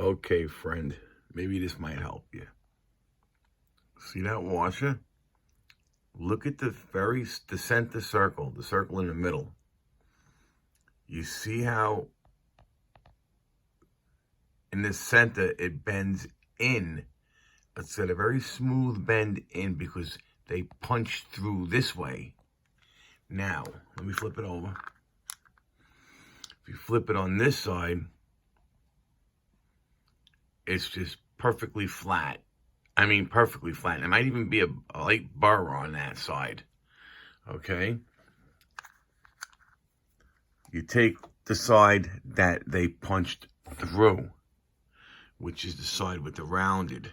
Okay, friend, maybe this might help you. See that washer? Look at the center circle, the circle in the middle. You see how in the center it bends in. It's got a very smooth bend in because they punched through this way. Now, let me flip it over. If you flip it on this side, it's just perfectly flat. I mean, perfectly flat. There might even be a light burr on that side. Okay? You take the side that they punched through, which is the side with the rounded.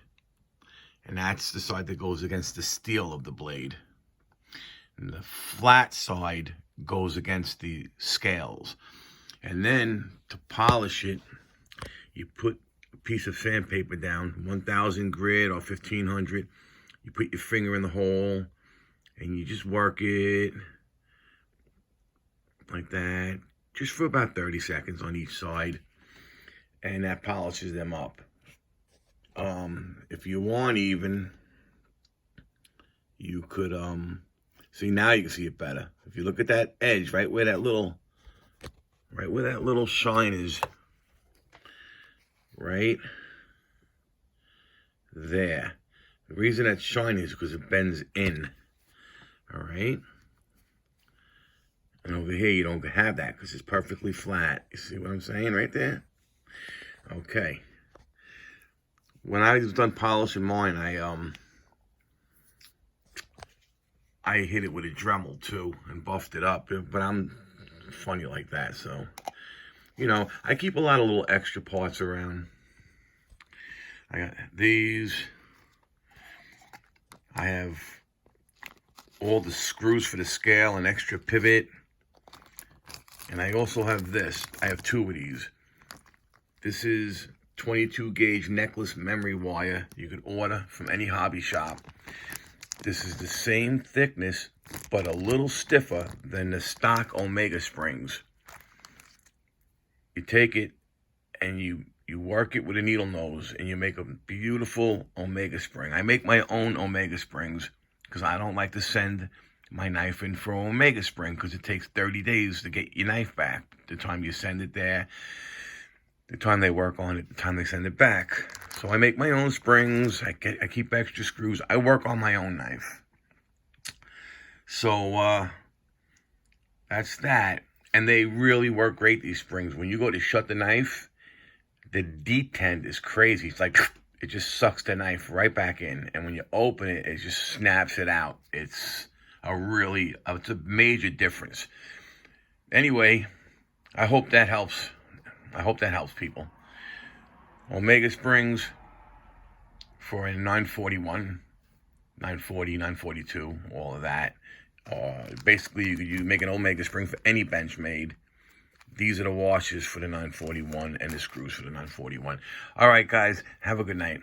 And that's the side that goes against the steel of the blade. And the flat side goes against the scales. And then, to polish it, you put a piece of sandpaper down, 1000 grit or 1500. You put your finger in the hole, and you just work it like that, just for about 30 seconds on each side. And that polishes them up. If you want even, you could, see, now you can see it better. If you look at that edge, right where that little shine is, right there. The reason that's shiny is because it bends in, all right? And over here, you don't have that because it's perfectly flat. You see what I'm saying right there? Okay. When I was done polishing mine, I hit it with a Dremel too and buffed it up. But I'm funny like that, so you know, I keep a lot of little extra parts around. I got these. I have all the screws for the scale, an extra pivot, and I also have this. I have two of these. This is 22 gauge necklace memory wire you could order from any hobby shop. This is the same thickness, but a little stiffer than the stock Omega springs. You take it and you work it with a needle nose and you make a beautiful Omega spring. I make my own Omega springs because I don't like to send my knife in for Omega spring because it takes 30 days to get your knife back. The time you send it there, the time they work on it, the time they send it back. So I make my own springs. I keep extra screws. I work on my own knife. So that's that. And they really work great, these springs. When you go to shut the knife, the detent is crazy. It's like, it just sucks the knife right back in. And when you open it, it just snaps it out. It's a major difference. Anyway, I hope that helps. I hope that helps people. Omega springs for a 941, 940, 942, all of that. Basically, you make an Omega spring for any Benchmade. These are the washers for the 941 and the screws for the 941. All right, guys, have a good night.